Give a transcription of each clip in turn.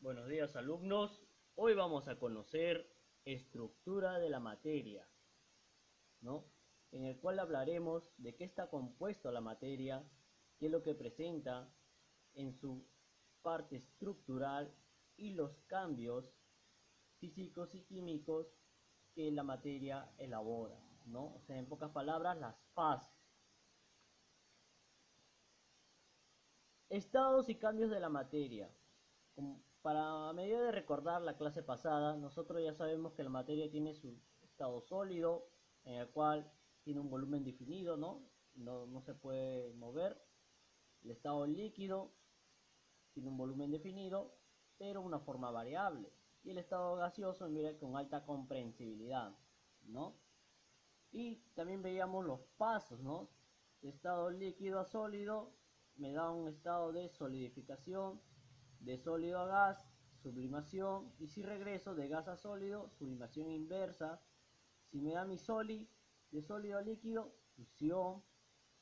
Buenos días, alumnos. Hoy vamos a conocer estructura de la materia, ¿no? En el cual hablaremos de qué está compuesto la materia, qué es lo que presenta en su parte estructural y los cambios físicos y químicos que la materia elabora, ¿no? O sea, en pocas palabras, las fases. Estados y cambios de la materia. Para medida de recordar la clase pasada, nosotros ya sabemos que la materia tiene su estado sólido, en el cual tiene un volumen definido, ¿no? No se puede mover. El estado líquido tiene un volumen definido, pero una forma variable. Y el estado gaseoso, mira, con alta comprensibilidad, ¿no? Y también veíamos los pasos, ¿no? De estado líquido a sólido me da un estado de solidificación, de sólido a gas, sublimación, y si regreso de gas a sólido, sublimación inversa. Si me da mi soli, de sólido a líquido, fusión,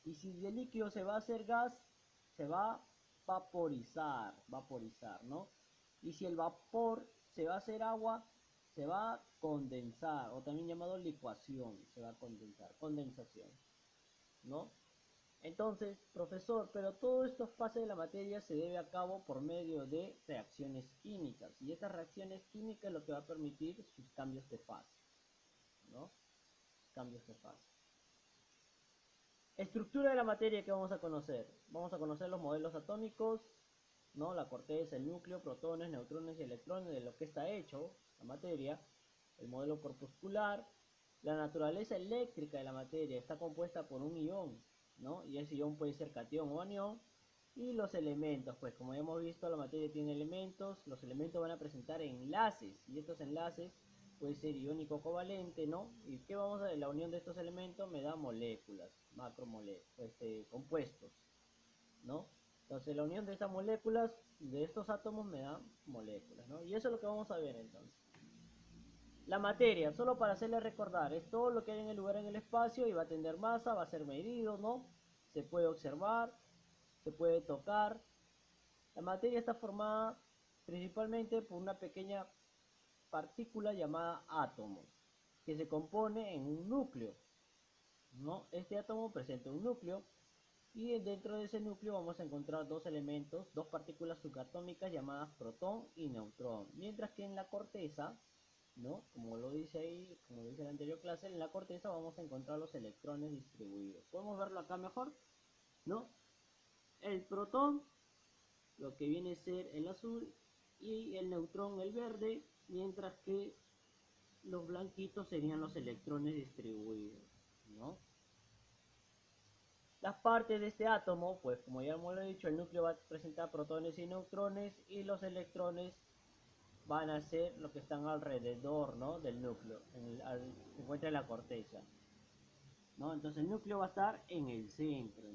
y si de líquido se va a hacer gas, se va a vaporizar, ¿no? Y si el vapor se va a hacer agua, se va a condensar, o también llamado licuación, se va a condensar, condensación, ¿no? Entonces, profesor, pero todo esto fase de la materia se debe a cabo por medio de reacciones químicas, y estas reacciones químicas es lo que va a permitir sus cambios de fase, ¿no? Cambios de fase. Estructura de la materia que vamos a conocer. Vamos a conocer los modelos atómicos, ¿no? La corteza, el núcleo, protones, neutrones y electrones, de lo que está hecho la materia. El modelo corpuscular, la naturaleza eléctrica de la materia, está compuesta por un ión, ¿no? Y ese ión puede ser cation o anión. Y los elementos, pues como ya hemos visto, la materia tiene elementos, los elementos van a presentar enlaces, y estos enlaces puede ser iónico covalente, ¿no? ¿Y qué vamos a ver? La unión de estos elementos me da moléculas, macromoléculas, compuestos, ¿no? Entonces la unión de estas moléculas, de estos átomos, me da moléculas, ¿no? Y eso es lo que vamos a ver entonces. La materia, solo para hacerle recordar, es todo lo que hay en el lugar en el espacio y va a tener masa, va a ser medido, ¿no? Se puede observar, se puede tocar. La materia está formada principalmente por una pequeña partícula llamada átomo, que se compone en un núcleo, ¿no? Este átomo presenta un núcleo, y dentro de ese núcleo vamos a encontrar dos elementos, dos partículas subatómicas llamadas protón y neutrón, mientras que en la corteza, ¿no? Como lo dice ahí, como lo dice en la anterior clase, en la corteza vamos a encontrar los electrones distribuidos. Podemos verlo acá mejor, ¿no? El protón, lo que viene a ser el azul, y el neutrón el verde, mientras que los blanquitos serían los electrones distribuidos, ¿no? Las partes de este átomo, pues como ya hemos dicho, el núcleo va a presentar protones y neutrones, y los electrones van a ser lo que están alrededor, ¿no? Del núcleo, se encuentra en la corteza, ¿no? Entonces el núcleo va a estar en el centro,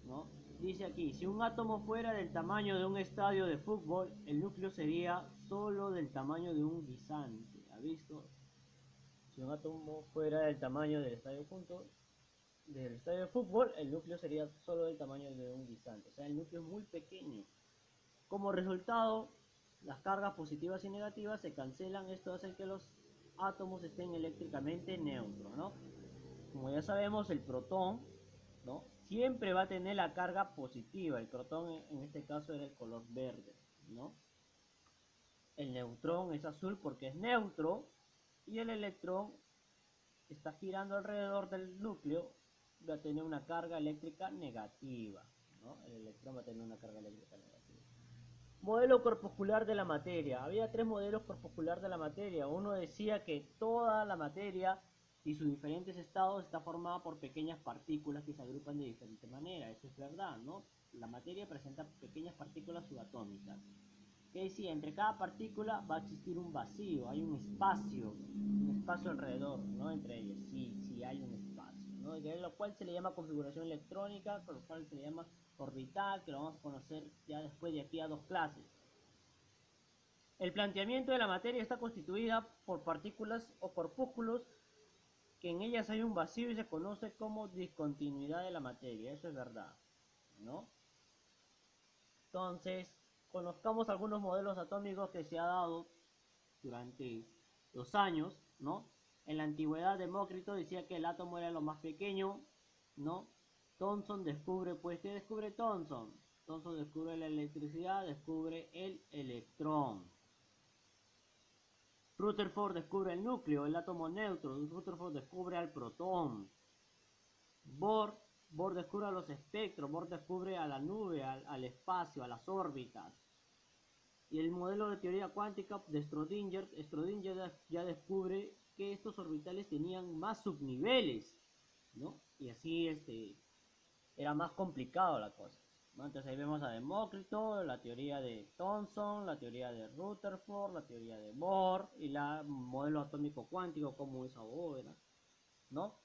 ¿no? Dice aquí, si un átomo fuera del tamaño de un estadio de fútbol, el núcleo sería solo del tamaño de un guisante. ¿Ha visto? Si un átomo fuera del tamaño del estadio de fútbol, el núcleo sería solo del tamaño de un guisante. O sea, el núcleo es muy pequeño. Como resultado, las cargas positivas y negativas se cancelan. Esto hace que los átomos estén eléctricamente neutros, ¿no? Como ya sabemos, el protón, ¿no? Siempre va a tener la carga positiva. El protón en este caso era el color verde, ¿no? El neutrón es azul porque es neutro, y el electrón está girando alrededor del núcleo, va a tener una carga eléctrica negativa, ¿no? El electrón va a tener una carga eléctrica negativa. Modelo corpuscular de la materia. Había tres modelos corpuscular de la materia. Uno decía que toda la materia y sus diferentes estados está formada por pequeñas partículas que se agrupan de diferente manera. Eso es verdad, ¿no? La materia presenta pequeñas partículas subatómicas. Que decía, entre cada partícula va a existir un vacío, hay un espacio alrededor, ¿no? Entre ellas, sí hay un espacio, ¿no? De lo cual se le llama configuración electrónica, con lo cual se le llama orbital, que lo vamos a conocer ya después de aquí a dos clases. El planteamiento de la materia está constituida por partículas o corpúsculos que en ellas hay un vacío y se conoce como discontinuidad de la materia. Eso es verdad, ¿no? Entonces, conozcamos algunos modelos atómicos que se ha dado durante los años, ¿no? En la antigüedad, Demócrito decía que el átomo era lo más pequeño, ¿no? Thomson descubre, pues, ¿qué descubre Thomson? Thomson descubre la electricidad, descubre el electrón. Rutherford descubre el núcleo, el átomo neutro. Rutherford descubre al protón. Bohr descubre a los espectros. Bohr descubre a la nube, al espacio, a las órbitas. Y el modelo de teoría cuántica de Schrödinger ya descubre que estos orbitales tenían más subniveles, ¿no? Y así era más complicado la cosa, ¿no? Entonces ahí vemos a Demócrito, la teoría de Thomson, la teoría de Rutherford, la teoría de Bohr y el modelo atómico cuántico, como es ahora, ¿no?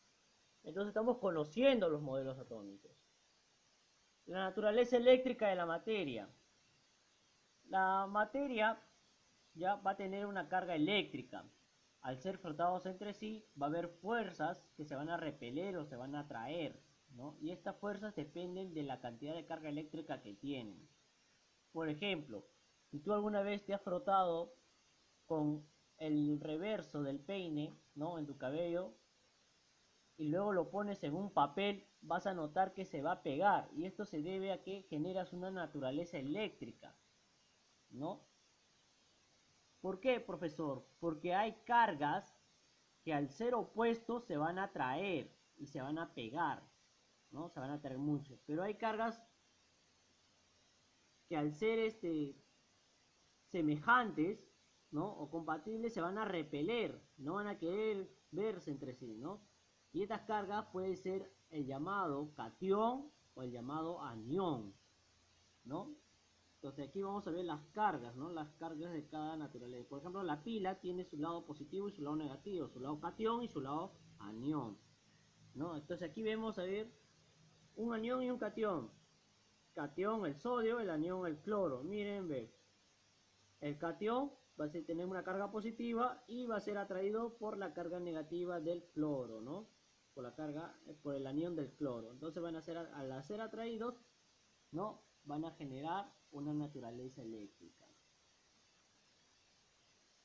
Entonces estamos conociendo los modelos atómicos. La naturaleza eléctrica de la materia. La materia ya va a tener una carga eléctrica. Al ser frotados entre sí, va a haber fuerzas que se van a repeler o se van a atraer, ¿no? Y estas fuerzas dependen de la cantidad de carga eléctrica que tienen. Por ejemplo, si tú alguna vez te has frotado con el reverso del peine, ¿no? En tu cabello, y luego lo pones en un papel, vas a notar que se va a pegar. Y esto se debe a que generas una naturaleza eléctrica, ¿no? ¿Por qué, profesor? Porque hay cargas que al ser opuestos se van a atraer y se van a pegar, ¿no? Se van a atraer mucho. Pero hay cargas que al ser semejantes, ¿no? O compatibles se van a repeler, no van a querer verse entre sí, ¿no? Y estas cargas puede ser el llamado catión o el llamado anión, ¿no? Entonces aquí vamos a ver las cargas, ¿no? Las cargas de cada naturaleza. Por ejemplo, la pila tiene su lado positivo y su lado negativo, su lado catión y su lado anión, ¿no? Entonces aquí vemos a ver un anión y un catión. Catión el sodio, el anión el cloro. Miren, ve. El catión va a tener una carga positiva y va a ser atraído por la carga negativa del cloro, ¿no? Por el anión del cloro. Entonces van a ser, al ser atraídos, ¿no? Van a generar una naturaleza eléctrica.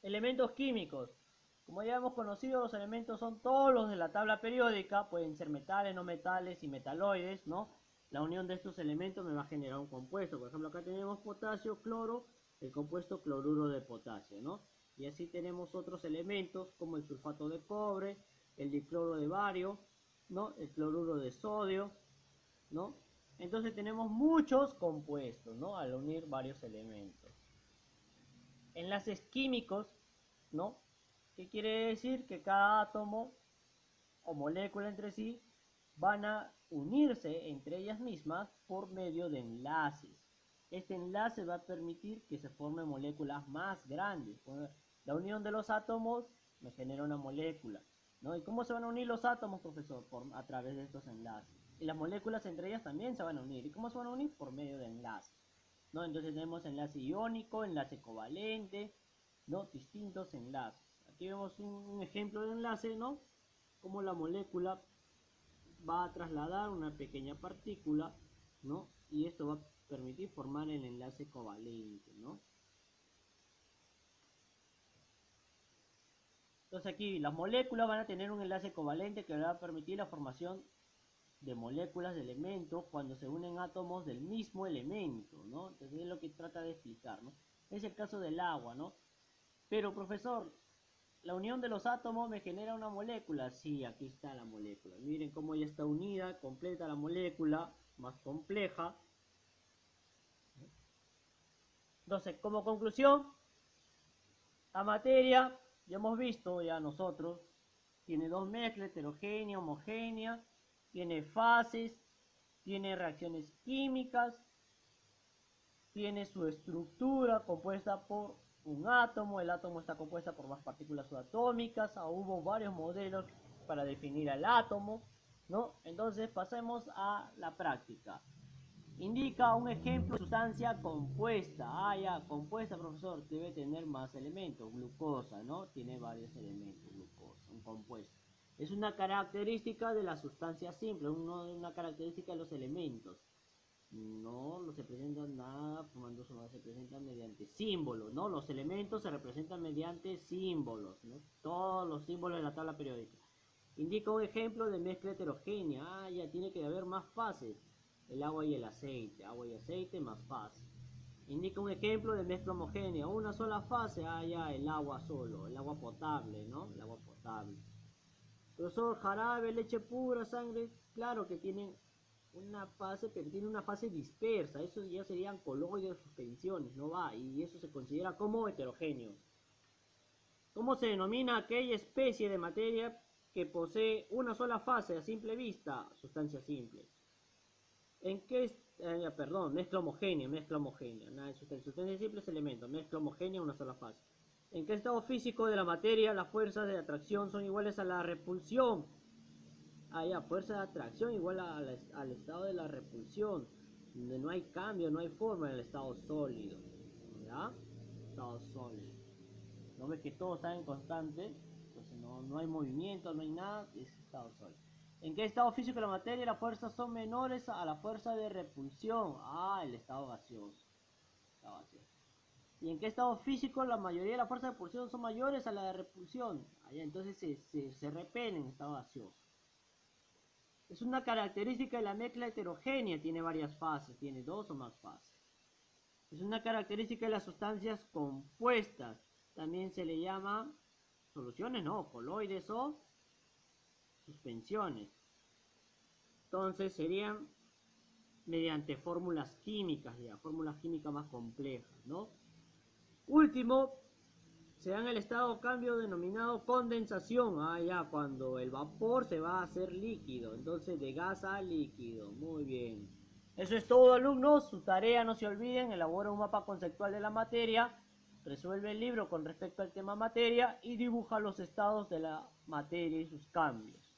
Elementos químicos. Como ya hemos conocido, los elementos son todos los de la tabla periódica, pueden ser metales, no metales y metaloides, ¿no? La unión de estos elementos me va a generar un compuesto. Por ejemplo, acá tenemos potasio, cloro, el compuesto cloruro de potasio, ¿no? Y así tenemos otros elementos como el sulfato de cobre, el dicloro de bario, ¿no? El cloruro de sodio, ¿no? Entonces tenemos muchos compuestos, ¿no? Al unir varios elementos. Enlaces químicos, ¿no? ¿Qué quiere decir? Que cada átomo o molécula entre sí van a unirse entre ellas mismas por medio de enlaces. Este enlace va a permitir que se formen moléculas más grandes. La unión de los átomos me genera una molécula, ¿no? ¿Y cómo se van a unir los átomos, profesor? A través de estos enlaces. Y las moléculas entre ellas también se van a unir. ¿Y cómo se van a unir? Por medio de enlaces, ¿no? Entonces tenemos enlace iónico, enlace covalente, ¿no? Distintos enlaces. Aquí vemos un ejemplo de enlace, ¿no? Cómo la molécula va a trasladar una pequeña partícula, ¿no? Y esto va a permitir formar el enlace covalente, ¿no? Entonces aquí las moléculas van a tener un enlace covalente que va a permitir la formación de moléculas de elementos cuando se unen átomos del mismo elemento, ¿no? Entonces es lo que trata de explicar, ¿no? Es el caso del agua, ¿no? Pero, profesor, la unión de los átomos me genera una molécula. Sí, aquí está la molécula. Miren cómo ya está unida, completa la molécula, más compleja. Entonces, como conclusión, la materia, ya hemos visto ya nosotros, tiene dos mezclas, heterogénea, homogénea, tiene fases, tiene reacciones químicas, tiene su estructura compuesta por un átomo, el átomo está compuesta por más partículas subatómicas, hubo varios modelos para definir al átomo, ¿no? Entonces pasemos a la práctica. Indica un ejemplo de sustancia compuesta. Ah, ya, compuesta, profesor, debe tener más elementos. Glucosa, ¿no? Tiene varios elementos, glucosa, un compuesto. Es una característica de la sustancia simple, una característica de los elementos, No se presentan nada formando suma, se presentan mediante símbolos, ¿no? Los elementos se representan mediante símbolos, ¿no? Todos los símbolos de la tabla periódica. Indica un ejemplo de mezcla heterogénea. Ah, ya tiene que haber más fases. El agua y el aceite. Agua y aceite más fase. Indica un ejemplo de mezcla homogénea. Una sola fase. Ah, ya, el agua solo. El agua potable, ¿no? El agua potable. Profesor, jarabe, leche pura, sangre. Claro que tienen una fase, pero tiene una fase dispersa. Eso ya serían coloides, suspensiones. No va. Y eso se considera como heterogéneo. ¿Cómo se denomina aquella especie de materia que posee una sola fase a simple vista? Sustancia simple. ¿En qué mezcla homogénea, Nada de sustancia simple es elemento, mezcla homogénea, una sola fase. ¿En qué estado físico de la materia las fuerzas de atracción son iguales a la repulsión? Ah, ya, fuerza de atracción igual al estado de la repulsión, donde no hay cambio, no hay forma en el estado sólido. ¿Ya? Estado sólido. No ves que todo está en constante, entonces no hay movimiento, no hay nada, es estado sólido. ¿En qué estado físico de la materia las fuerzas son menores a la fuerza de repulsión? Ah, el estado gaseoso. ¿Y en qué estado físico la mayoría de las fuerzas de repulsión son mayores a la de repulsión? Allá, entonces se repelen en estado gaseoso. Es una característica de la mezcla heterogénea, tiene varias fases, tiene dos o más fases. Es una característica de las sustancias compuestas. También se le llama soluciones, no, coloides o suspensiones. Entonces serían mediante fórmulas químicas, ya, fórmulas químicas más complejas, ¿no? Último, se da en el estado cambio denominado condensación, ya, cuando el vapor se va a hacer líquido, entonces de gas a líquido, muy bien. Eso es todo, alumnos, su tarea, no se olviden, elabora un mapa conceptual de la materia, resuelve el libro con respecto al tema materia y dibuja los estados de la materia y sus cambios.